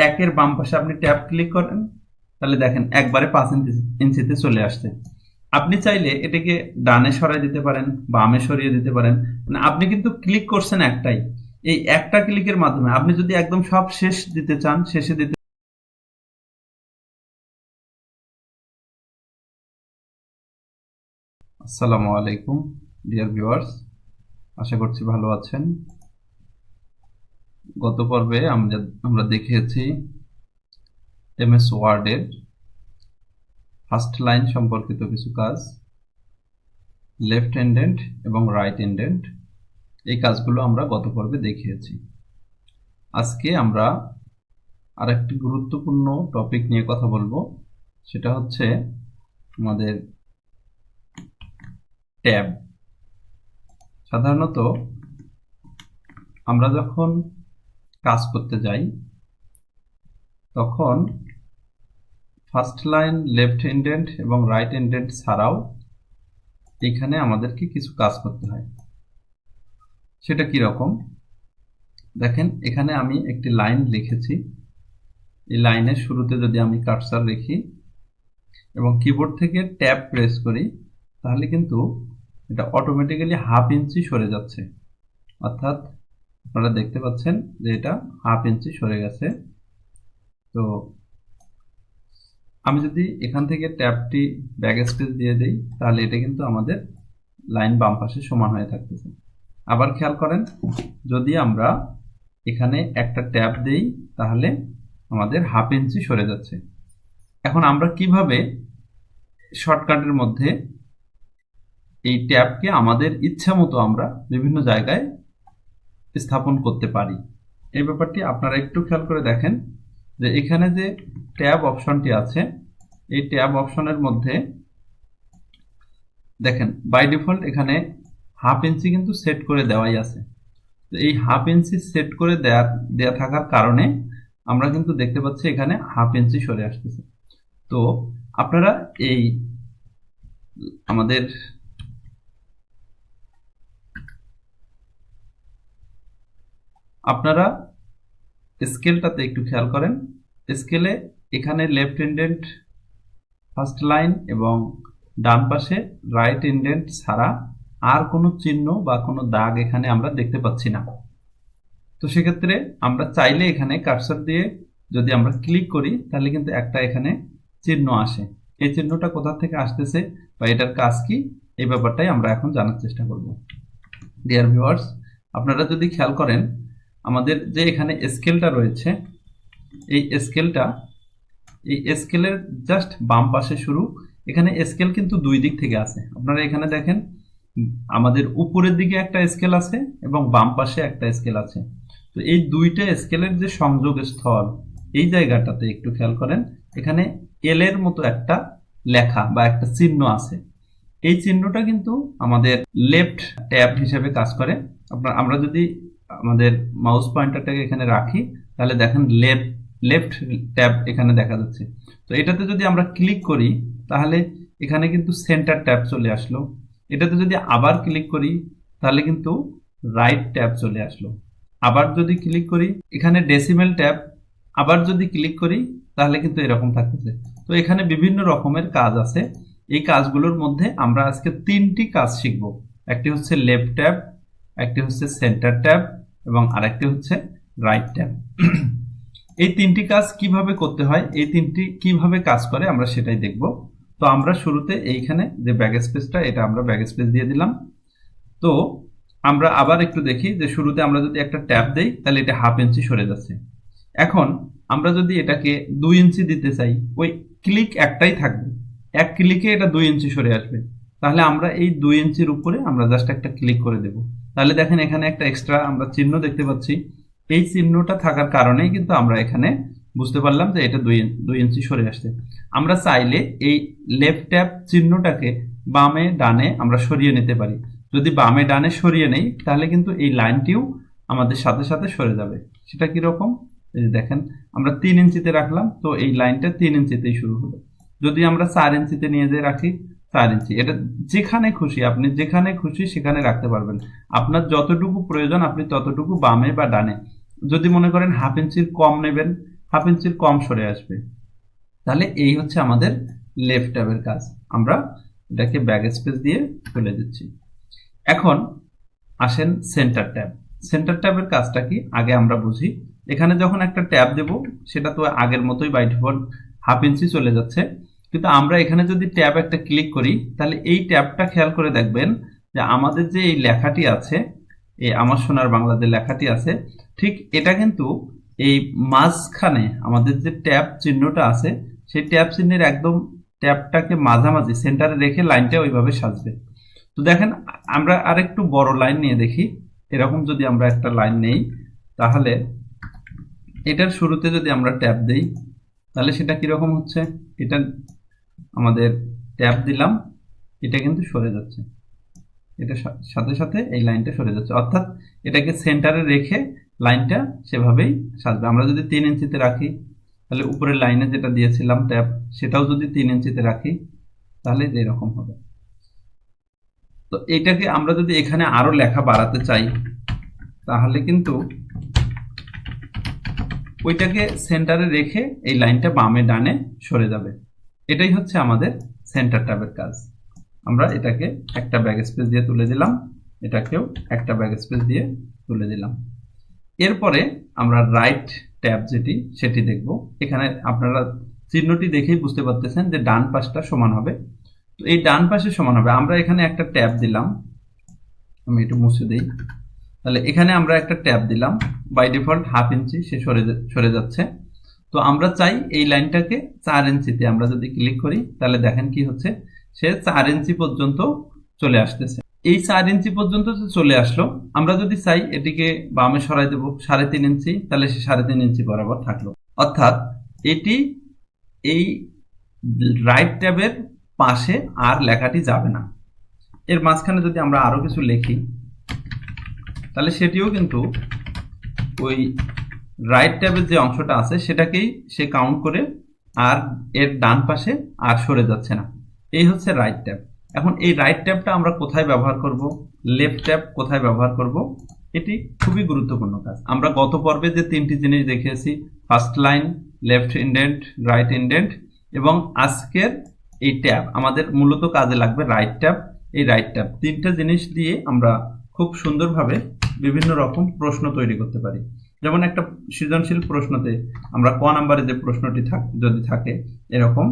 একের বাম পাশে আপনি ট্যাব ক্লিক করেন, তাহলে দেখেন একবারে 5 ইঞ্চিতে চলে আসছে। আপনি চাইলে এটাকে ডানে সরাই দিতে পারেন, বামে সরিয়ে দিতে পারেন। মানে আপনি কিন্তু ক্লিক করছেন একটাই, এই একটা ক্লিকের মাধ্যমে আপনি যদি একদম সব শেষ দিতে চান, শেষে দিতে। আসসালামু আলাইকুম ডিয়ার ভিউয়ার্স, আশা করছি ভালো আছেন। গত পর্বে আমরা দেখিয়েছি এমএস ওয়ার্ডের ফার্স্ট লাইন সম্পর্কিত কিছু কাজ, লেফট হ্যান্ডেড এবং রাইট হ্যান্ডেড, এই কাজগুলো আমরা গত পর্বে দেখিয়েছি। আজকে আমরা আরেকটি গুরুত্বপূর্ণ টপিক নিয়ে কথা বলবো, সেটা হচ্ছে আমাদের ট্যাব। সাধারণত আমরা যখন কাজ করতে যাই তখন ফার্স্ট লাইন লেফট হ্যান্ডেড এবং রাইট হ্যান্ডেড ছাড়াও এখানে আমাদেরকে কিছু কাজ করতে হয়। সেটা কি রকম দেখেন, এখানে আমি একটি লাইন লিখেছি। এই লাইনের শুরুতে যদি আমি কার্সার রেখি এবং কিবোর্ড থেকে ট্যাব প্রেস করি, তাহলে কিন্তু এটা অটোমেটিক্যালি হাফ ইঞ্চি সরে যাচ্ছে। অর্থাৎ আপনারা দেখতে পাচ্ছেন যে এটা হাফ ইঞ্চি সরে গেছে। তো আমি যদি এখান থেকে ট্যাবটি ব্যাক স্পেস দিয়ে দেই, তাহলে এটা কিন্তু আমাদের লাইন বাম পাশে সমান হয়ে থাকতেছে। আবার খেয়াল করেন, যদি আমরা এখানে একটা ট্যাব দেই তাহলে আমাদের হাফ ইঞ্চি সরে যাচ্ছে। এখন আমরা কিভাবে শর্টকাটের মধ্যে এই ট্যাবকে আমাদের ইচ্ছা মতো আমরা বিভিন্ন জায়গায় স্থাপন করতে পারি, এই ব্যাপারটি আপনারা একটু খেয়াল করে দেখেন যে এখানে যে ট্যাব অপশনটি আছে, এই ট্যাব অপশনের মধ্যে দেখেন বাই ডিফল্ট এখানে হাফ ইঞ্চি কিন্তু সেট করে দেওয়াই আছে। তো এই হাফ ইঞ্চি সেট করে দেয়া থাকার কারণে আমরা কিন্তু দেখতে পাচ্ছি এখানে হাফ ইঞ্চি সরে আসতেছে। তো আপনারা এই আমাদের স্কেলটাতে একটু খেয়াল করেন। স্কেলে এখানে লেফট হ্যান্ডেড ফার্স্ট লাইন এবং ডান পাশে রাইট হ্যান্ডেড ছাড়া আর কোনো চিহ্ন বা কোনো দাগ এখানে আমরা দেখতে পাচ্ছি না। তো সেক্ষেত্রে আমরা চাইলে এখানে কার্সর দিয়ে যদি আমরা ক্লিক করি, তাহলে কিন্তু একটা এখানে চিহ্ন আসে। এই চিহ্নটা কোথা থেকে আসতেছে বা এটার কাজ কি, এই ব্যাপারটাই আমরা এখন জানার চেষ্টা করব। ডিয়ার ভিউয়ার্স, আপনারা যদি খেয়াল করেন, আমাদের যে এখানে স্কেলটা রয়েছে, এই স্কেলের জাস্ট বাম পাশে শুরু। এখানে স্কেল কিন্তু দুই দিক থেকে আছে। আপনারা এখানে দেখেন, আমাদের উপরের দিকে একটা স্কেল আছে এবং বাম পাশে একটা স্কেল আছে। তো এই দুইটা স্কেলের যে সংযোগ স্থল, এই জায়গাটাতে একটু খেয়াল করেন, এখানে এল এর মতো একটা লেখা বা একটা চিহ্ন আছে। এই চিহ্নটা কিন্তু আমাদের লেফট ট্যাব হিসেবে কাজ করে। আমরা যদি আমাদের মাউস পয়েন্টারটাকে এখানে রাখি, তাহলে দেখেন লেফট ট্যাব এখানে দেখা যাচ্ছে। তো এটাতে যদি আমরা ক্লিক করি, তাহলে এখানে কিন্তু সেন্টার ট্যাব চলে আসলো। এটাতে যদি আবার ক্লিক করি, তাহলে কিন্তু রাইট ট্যাব চলে আসলো। আবার যদি ক্লিক করি, এখানে ডেসিমেল ট্যাব। আবার যদি ক্লিক করি, তাহলে কিন্তু এরকম থাকতেছে। তো এখানে বিভিন্ন রকমের কাজ আছে। এই কাজগুলোর মধ্যে আমরা আজকে 3টি কাজ শিখব। একটি হচ্ছে লেফট ট্যাব, একটি হচ্ছে সেন্টার ট্যাব এবং আরেকটি হচ্ছে রাইট ট্যাব। এই 3টি কাজ কিভাবে করতে হয়, এই 3টি কিভাবে কাজ করে আমরা সেটাই দেখব। তো আমরা শুরুতে এইখানে যে ব্যাক স্পেসটা, এটা আমরা ব্যাক স্পেস দিয়ে দিলাম। তো আমরা আবার একটু দেখি যে শুরুতে আমরা যদি একটা ট্যাব দেই, তাহলে এটা হাফ ইঞ্চি সরে যাচ্ছে। এখন আমরা যদি এটাকে 2 ইঞ্চি দিতে চাই, ওই ক্লিক একটাই থাকবে, এক ক্লিকে এটা 2 ইঞ্চি সরে আসবে। তাহলে আমরা এই 2 ইঞ্চির উপরে আমরা জাস্ট একটা ক্লিক করে দেব। তাহলে দেখেন এখানে একটা এক্সট্রা আমরা চিহ্ন দেখতে পাচ্ছি। এই চিহ্নটা থাকার কারণেই কিন্তু আমরা এখানে বুঝতে পারলাম যে এটা 2 ইঞ্চি সরে আসছে। আমরা চাইলে এই লেফট ট্যাব চিহ্নটাকে বামে ডানে আমরা সরিয়ে নিতে পারি। যদি বামে ডানে সরিয়ে নেই, তাহলে কিন্তু এই লাইনটিও আমাদের সাথে সাথে সরে যাবে। সেটা কিরকম, এই যে দেখেন আমরা 3 ইঞ্চিতে রাখলাম, তো এই লাইনটা 3 ইঞ্চিতেই শুরু হলো। যদি আমরা 4 ইঞ্চিতে নিয়ে যেয়ে রাখি, 4 ইঞ্চি, এটা যেখানে খুশি আপনি যেখানে খুশি সেখানে রাখতে পারবেন। আপনার যতটুকু প্রয়োজন আপনি ততটুকু বামে বা ডানে। যদি মনে করেন হাফ ইঞ্চির কম নেবেন, হাফ ইঞ্চির কম সরে আসবে। তাহলে এই হচ্ছে আমাদের লেফট ট্যাবের কাজ। আমরা এটাকে ব্যাক স্পেস দিয়ে তুলে দিচ্ছি। এখন আসেন সেন্টার ট্যাব। সেন্টার ট্যাবের কাজটা কি আগে আমরা বুঝি। এখানে যখন একটা ট্যাব দেব সেটা তো আগের মতোই বাই ডিফল্ট হাফ ইঞ্চি চলে যাচ্ছে, কিন্তু আমরা এখানে যদি ট্যাব একটা ক্লিক করি তাহলে এই ট্যাবটা খেয়াল করে দেখবেন যে আমাদের যে এই লেখাটি আছে, এই আমার সোনার বাংলা যে লেখাটি আছে, ঠিক এটা কিন্তু এই মাঝখানে আমাদের যে ট্যাব চিহ্নটা আছে সেই ট্যাব চিহ্নের একদম ট্যাবটাকে মাঝামাঝি সেন্টারে রেখে লাইনটা ওইভাবে সাজবে। তো দেখেন আমরা আরেকটু বড় লাইন নিয়ে দেখি। এরকম যদি আমরা একটা লাইন নেই তাহলে এটার শুরুতে যদি আমরা ট্যাব দেই তাহলে সেটা কিরকম হচ্ছে, এটা আমাদের ট্যাব দিলাম, এটা কিন্তু সরে যাচ্ছে, এটা সাথে সাথে এই লাইনটা সরে যাচ্ছে, অর্থাৎ এটাকে সেন্টারে রেখে লাইনটা সেভাবেই সাজবে। আমরা যদি 3 ইঞ্চিতে রাখি তাহলে উপরের লাইনে যেটা দিয়েছিলাম ট্যাব সেটাও যদি 3 ইঞ্চিতে রাখি তাহলে এরকম হবে। তো এটাকে আমরা যদি এখানে আরো লেখা বাড়াতে চাই তাহলে কিন্তু ওইটাকে সেন্টারে রেখে এই লাইনটা বামে ডানে সরে যাবে। এটাই হচ্ছে আমাদের সেন্টার ট্যাবের কাজ। আমরা এটাকে একটা ব্যাক স্পেস দিয়ে তুলে দিলাম, এটাকেও একটা ব্যাক স্পেস দিয়ে তুলে দিলাম। এরপরে আমরা রাইট ট্যাব যেটি সেটি দেখব। এখানে আপনারা চিহ্নটি দেখেই বুঝতে পারতেছেন যে ডান পাশটা সমান হবে। তো এই ডান পাশে সমান হবে, আমরা এখানে একটা ট্যাব দিলাম, আমি একটু মুছে দিই। তাহলে এখানে আমরা একটা ট্যাব দিলাম, বাই ডিফল্ট হাফ ইঞ্চি সে সরে যাচ্ছে। তো আমরা চাই এই লাইনটাকে 4 ইঞ্চিতে, আমরা যদি ক্লিক করি তাহলে দেখেন কি হচ্ছে, সে 4 ইঞ্চি পর্যন্ত চলে আসতেছে। এই 4 ইঞ্চি পর্যন্ত চলে আসলো। আমরা যদি চাই এটিকে বামে সরাই দেব 3.5 ইঞ্চি, তাহলে সে 3.5 ইঞ্চি বরাবর থাকলো। অর্থাৎ এটি এই রাইট ট্যাবের পাশে আর লেখাটি যাবে না। এর মাঝখানে যদি আমরা আরো কিছু লিখি তাহলে সেটিও কিন্তু ওই রাইট ট্যাবের যে অংশটা আছে সেটাকেই সে কাউন্ট করে, আর এর ডান পাশে আর সরে যাচ্ছে না। এই হচ্ছে রাইট ট্যাব। এখন এই রাইট ট্যাবটা আমরা কোথায় ব্যবহার করব, লেফট ট্যাব কোথায় ব্যবহার করব, এটি খুবই গুরুত্বপূর্ণ কাজ। আমরা গত পর্বে যে 3টি জিনিস দেখিয়েছি, first line, left indent, right indent, এবং আজকের এই ট্যাব আমাদের মূলত কাজে লাগবে রাইট ট্যাব। এই রাইট ট্যাব 3টা জিনিস দিয়ে আমরা খুব সুন্দরভাবে বিভিন্ন রকম প্রশ্ন তৈরি করতে পারি। যেমন একটা সৃজনশীল প্রশ্নতে আমরা ক নাম্বারে যে প্রশ্নটি যদি থাকে এরকম,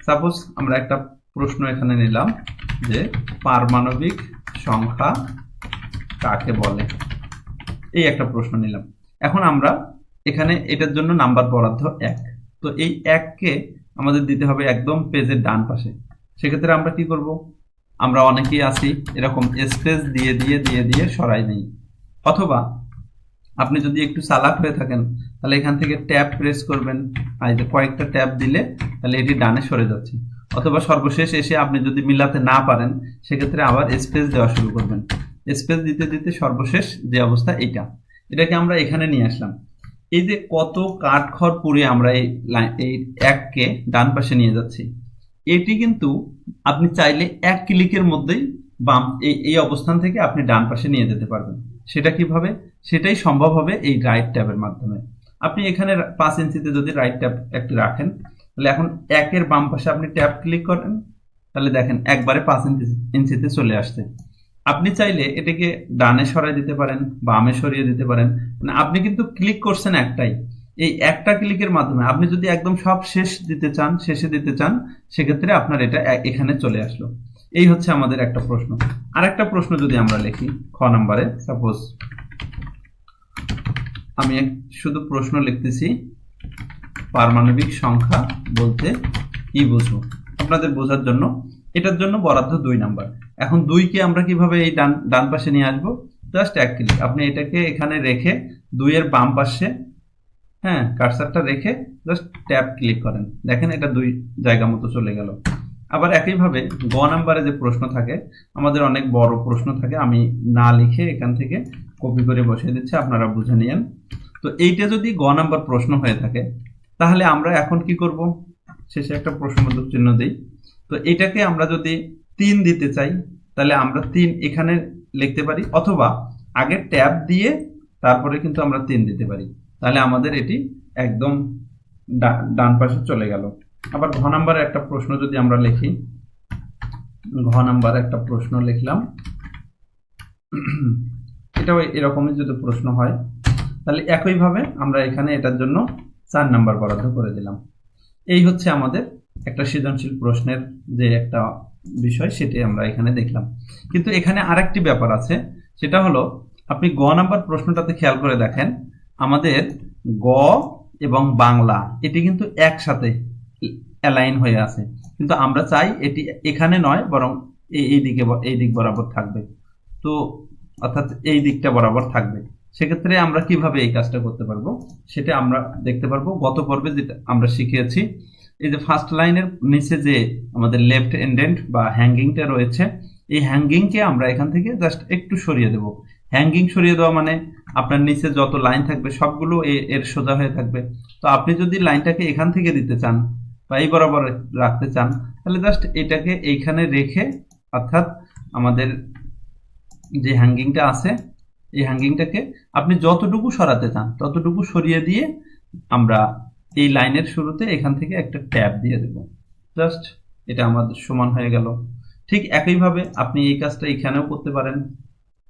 সাপোজ আমরা একটা প্রশ্ন এখানে নিলাম যে পারমাণবিক সংখ্যা কাকে বলে, এই একটা প্রশ্ন নিলাম। এখন আমরা এখানে এটার জন্য নাম্বার বরাদ্দ 1। তো এই 1কে আমাদের দিতে হবে একদম পেজের ডান পাশে। সেক্ষেত্রে আমরা কি করব, আমরা অনেকেই আছি এরকম স্পেস দিয়ে দিয়ে দিয়ে দিয়ে সরাই নেই, অথবা আপনি যদি একটু চালাক হয়ে থাকেন তাহলে এখান থেকে ট্যাব প্রেস করবেন, আর যে কয়েকটা ট্যাব দিলে তাহলে এটি ডানে সরে যাচ্ছে। অথবা সর্বশেষ এসে আপনি যদি মিলাতে না পারেন সেক্ষেত্রে আবার স্পেস দেওয়া শুরু করবেন। স্পেস দিতে দিতে সর্বশেষ যে অবস্থা এটাকে আমরা এখানে নিয়ে আসলাম। এই যে কত কাঠখড় পুড়ে আমরা এই 1কে ডান পাশে নিয়ে যাচ্ছি, এটি কিন্তু আপনি চাইলে 1 ক্লিকের মধ্যেই বাম এই অবস্থান থেকে আপনি ডান পাশে নিয়ে যেতে পারবেন। সেটা কিভাবে, সেটাই সম্ভব হবে এই রাইট ট্যাবের মাধ্যমে। আপনি এখানে 5 ইঞ্চিতে যদি রাইট ট্যাব একটি রাখেন তাহলে এখন 1-এর বাম পাশে আপনি ট্যাব ক্লিক করেন, তাহলে দেখেন একবারে 5 ইঞ্চিতে চলে আসছে। আপনি চাইলে এটাকে ডানে সরাই দিতে পারেন, বামে সরিয়ে দিতে পারেন, মানে আপনি কিন্তু ক্লিক করছেন একটাই। এই একটা ক্লিকের মাধ্যমে আপনি যদি একদম সব শেষে দিতে চান সেক্ষেত্রে আপনার এটা এখানে চলে আসলো। এই হচ্ছে আমাদের একটা প্রশ্ন। আরেকটা প্রশ্ন যদি আমরা লিখি খ নাম্বারে, সাপোজ আমি শুধু প্রশ্ন লিখতেছি পারমাণবিক সংখ্যা বলতে কি বুঝো, আপনাদের বোঝার জন্য। এটার জন্য বরাদ্দ 2 নাম্বার। এখন 2কে আমরা কিভাবে এই ডান পাশে নিয়ে আসবো, জাস্ট 1 ক্লিক, আপনি এটাকে এখানে রেখে 2-এর বাম পাশে কার্সারটা রেখে জাস্ট ট্যাব ক্লিক করেন, দেখেন এটা 2 জায়গা মতো চলে গেল। আবার একইভাবে গ নাম্বারে যে প্রশ্ন থাকে, আমাদের অনেক বড় প্রশ্ন থাকে, আমি না লিখে এখান থেকে কপি করে বসিয়ে দিচ্ছি, আপনারা বুঝে নিয়েন। তো এইটা যদি গ নাম্বার প্রশ্ন হয়ে থাকে তাহলে আমরা এখন কি করব, শেষে একটা প্রশ্নবোধক চিহ্ন দিই। তো এটাকে আমরা যদি 3 দিতে চাই তাহলে আমরা 3 এখানে লিখতে পারি, অথবা আগে ট্যাব দিয়ে তারপরে কিন্তু আমরা 3 দিতে পারি। তাহলে আমাদের এটি একদম ডান পাশে চলে গেল। আবার ঘ নাম্বারে একটা প্রশ্ন যদি আমরা লিখি, ঘ নাম্বারে একটা প্রশ্ন লিখলাম, এটাও এরকমই যদি প্রশ্ন হয় তাহলে একইভাবে আমরা এখানে এটার জন্য 4 নাম্বার বরাদ্দ করে দিলাম। এই হচ্ছে আমাদের একটা সৃজনশীল প্রশ্নের যে একটা বিষয়, সেটাই আমরা এখানে দেখলাম। কিন্তু এখানে আরেকটি ব্যাপার আছে, সেটা হলো আপনি গ নাম্বার প্রশ্নটাতে খেয়াল করে দেখেন, আমাদের গ এবং বাংলা এটি কিন্তু একসাথে অ্যালাইন হয়ে আছে, কিন্তু আমরা চাই এটি এখানে নয়, বরং এই দিকে, এই দিক বরাবর থাকবে। তো অর্থাৎ এই দিকটা বরাবর থাকবে। সেক্ষেত্রে আমরা কিভাবে এই কাজটা করতে পারবো সেটা আমরা দেখতে পারবো গত পর্বে যেটা আমরা শিখিয়েছি। এই যে ফার্স্ট লাইনের নিচে যে আমাদের লেফট এন্ডেন্ট বা হ্যাঙ্গিংটা রয়েছে, এই হ্যাঙ্গিংকে আমরা এখান থেকে জাস্ট একটু সরিয়ে দেব। হ্যাঙ্গিং সরিয়ে দেওয়া মানে আপনার নিচে যত লাইন থাকবে সবগুলো এর সোজা হয়ে থাকবে। তো আপনি যদি লাইনটাকে এখান থেকে দিতে চান বা এই বরাবর রাখতে চান, তাহলে জাস্ট এটাকে এইখানে রেখে, অর্থাৎ আমাদের যে হ্যাঙ্গিংটা আছে এই হ্যাঙ্গিংটাকে আপনি যতটুকু সরাতে চান ততটুকু সরিয়ে দিয়ে আমরা এই লাইনের শুরুতে এখান থেকে একটা ট্যাব দিয়ে দেব। জাস্ট এটা আমাদের সমান হয়ে গেল। ঠিক একইভাবে আপনি এই কাজটা এখানেও করতে পারেন।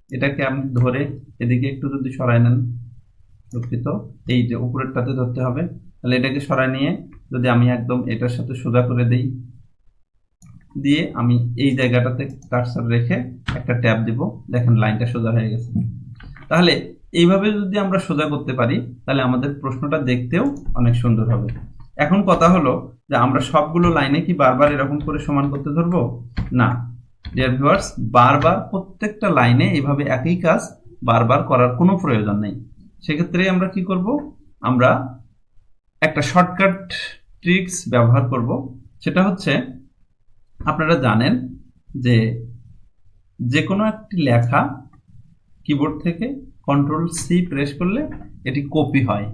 এটাকে আপনি ধরে এদিকে একটু যদি সরায় নেন, দুঃখিত, এই যে উপরেরটাতে ধরতে হবে, তাহলে এটাকে সরায় নিয়ে যদি আমি একদম এটার সাথে সোজা করে দেই, দিয়ে আমি এই জায়গাটাতে কার্সার রেখে একটা ট্যাব দিব, দেখেন লাইনটা সোজা হয়ে গেছে। তাহলে এইভাবে যদি আমরা সোজা করতে পারি তাহলে আমাদের প্রশ্নটা দেখতেও অনেক সুন্দর হবে। এখন কথা হলো যে আমরা সবগুলো লাইনে কি বারবার এরকম করে সমান করতে ধরবো? না ডিয়ার ভিউয়ার্স, বারবার প্রত্যেকটা লাইনে এইভাবে একই কাজ বারবার করার কোনো প্রয়োজন নেই। সেক্ষেত্রে আমরা কি করব, আমরা একটা শর্টকাট ট্রিক্স ব্যবহার করব। সেটা হচ্ছে, আপনারা জানেন যে যে কোনো একটি লেখা কিবোর্ড থেকে Ctrl+C প্রেস করলে এটি কপি হয়।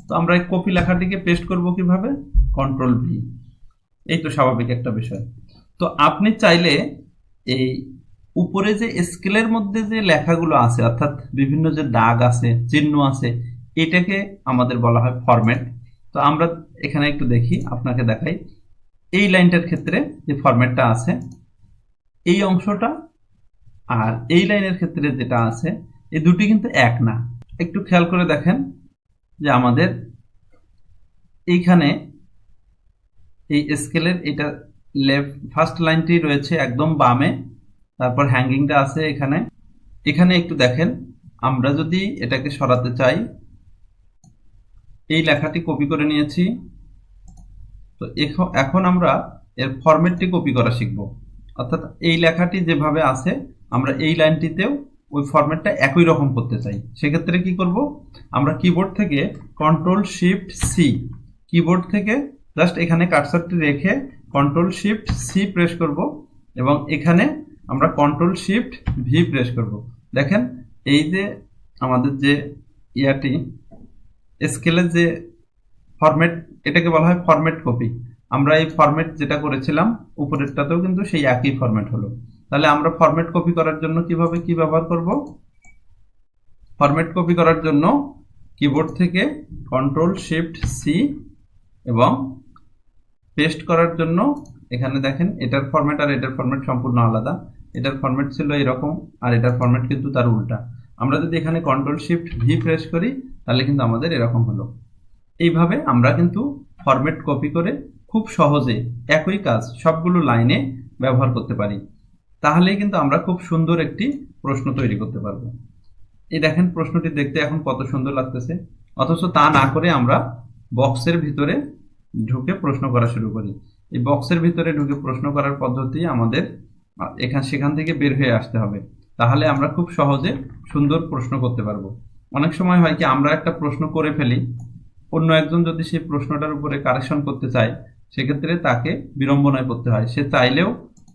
তো আমরা এই কপি লেখাটিকে পেস্ট করব কিভাবে? Ctrl+V। এই তো স্বাভাবিক একটা বিষয়। তো আপনি চাইলে এই উপরে যে স্কেলের মধ্যে যে লেখাগুলো আছে, অর্থাৎ বিভিন্ন যে দাগ আছে, চিহ্ন আছে, এটাকে আমাদের বলা হয় ফরম্যাট। তো আমরা এখানে একটু দেখি, আপনাকে দেখাই। এই লাইনটার ক্ষেত্রে যে ফরম্যাটটা আছে, এই অংশটা আর এই লাইনের ক্ষেত্রে যেটা আছে, এই দুটি কিন্তু এক না। একটু খেয়াল করে দেখেন যে আমাদের এইখানে এই স্কেলের এটা লেফট ফার্স্ট লাইনটি রয়েছে একদম বামে, তারপর হ্যাঙ্গিংটা আছে এখানে। এখানে একটু দেখেন, আমরা যদি এটাকে সরাতে চাই, এই লেখাটি কপি করে নিয়েছি। তো এখন আমরা এর ফরম্যাটটি কপি করা শিখব। অর্থাৎ এই লেখাটি যেভাবে আছে আমরা এই লাইনটিতেও ওই ফরম্যাটটা একই রকম করতে চাই। সেক্ষেত্রে কি করব, আমরা কিবোর্ড থেকে Ctrl+Shift+C, কিবোর্ড থেকে জাস্ট এখানে কার্সারটি রেখে Ctrl+Shift+C প্রেস করব এবং এখানে আমরা Ctrl+Shift+V প্রেস করব। দেখেন এই যে আমাদের যে ইয়াটি স্কেলের যে ফরম্যাট, এটাকে বলা হয় ফরম্যাট কপি। আমরা এই ফরম্যাট যেটা করেছিলাম উপরেরটাতেও কিন্তু সেই একই ফরম্যাট হলো। তাহলে আমরা ফরম্যাট কপি করার জন্য কিভাবে কি ব্যবহার করব? ফরম্যাট কপি করার জন্য কিবোর্ড থেকে Ctrl+Shift+C এবং পেস্ট করার জন্য এখানে দেখেন এটার ফরম্যাট আর এটার ফরম্যাট সম্পূর্ণ আলাদা। এটার ফরম্যাট ছিল এরকম আর এটার ফরম্যাট কিন্তু তার উল্টা। আমরা যদি এখানে Ctrl+Shift+V প্রেস করি তাহলে কিন্তু আমাদের এরকম হলো। এইভাবে আমরা কিন্তু ফরম্যাট কপি করে খুব সহজে একই কাজ সবগুলো লাইনে ব্যবহার করতে পারি। তাহলেই কিন্তু আমরা খুব সুন্দর একটি প্রশ্ন তৈরি করতে পারবো। এই দেখেন প্রশ্নটি দেখতে এখন কত সুন্দর লাগতেছে, অথচ তা না করে আমরা বক্সের ভিতরে ঢুকে প্রশ্ন করা শুরু করি। এই বক্সের ভিতরে ঢুকে প্রশ্ন করার পদ্ধতি আমাদের সেখান থেকে বের হয়ে আসতে হবে, তাহলে আমরা খুব সহজে সুন্দর প্রশ্ন করতে পারবো। অনেক সময় হয় কি, আমরা একটা প্রশ্ন করে ফেলি, অন্য একজন যদি সেই প্রশ্নটার উপরে কারেকশন করতে চায় সেক্ষেত্রে তাকে বিড়ম্বনায় পড়তে হয়। সে চাইলেও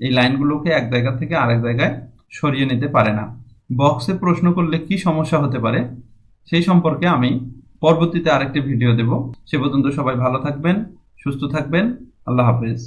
এই লাইনগুলোকে এক জায়গা থেকে আরেক জায়গায় সরিয়ে নিতে পারে না। বক্সে প্রশ্ন করলে কি সমস্যা হতে পারে সেই সম্পর্কে আমি পরবর্তীতে আরেকটি ভিডিও দেব। সে পর্যন্ত সবাই ভালো থাকবেন, সুস্থ থাকবেন। আল্লাহ হাফেজ।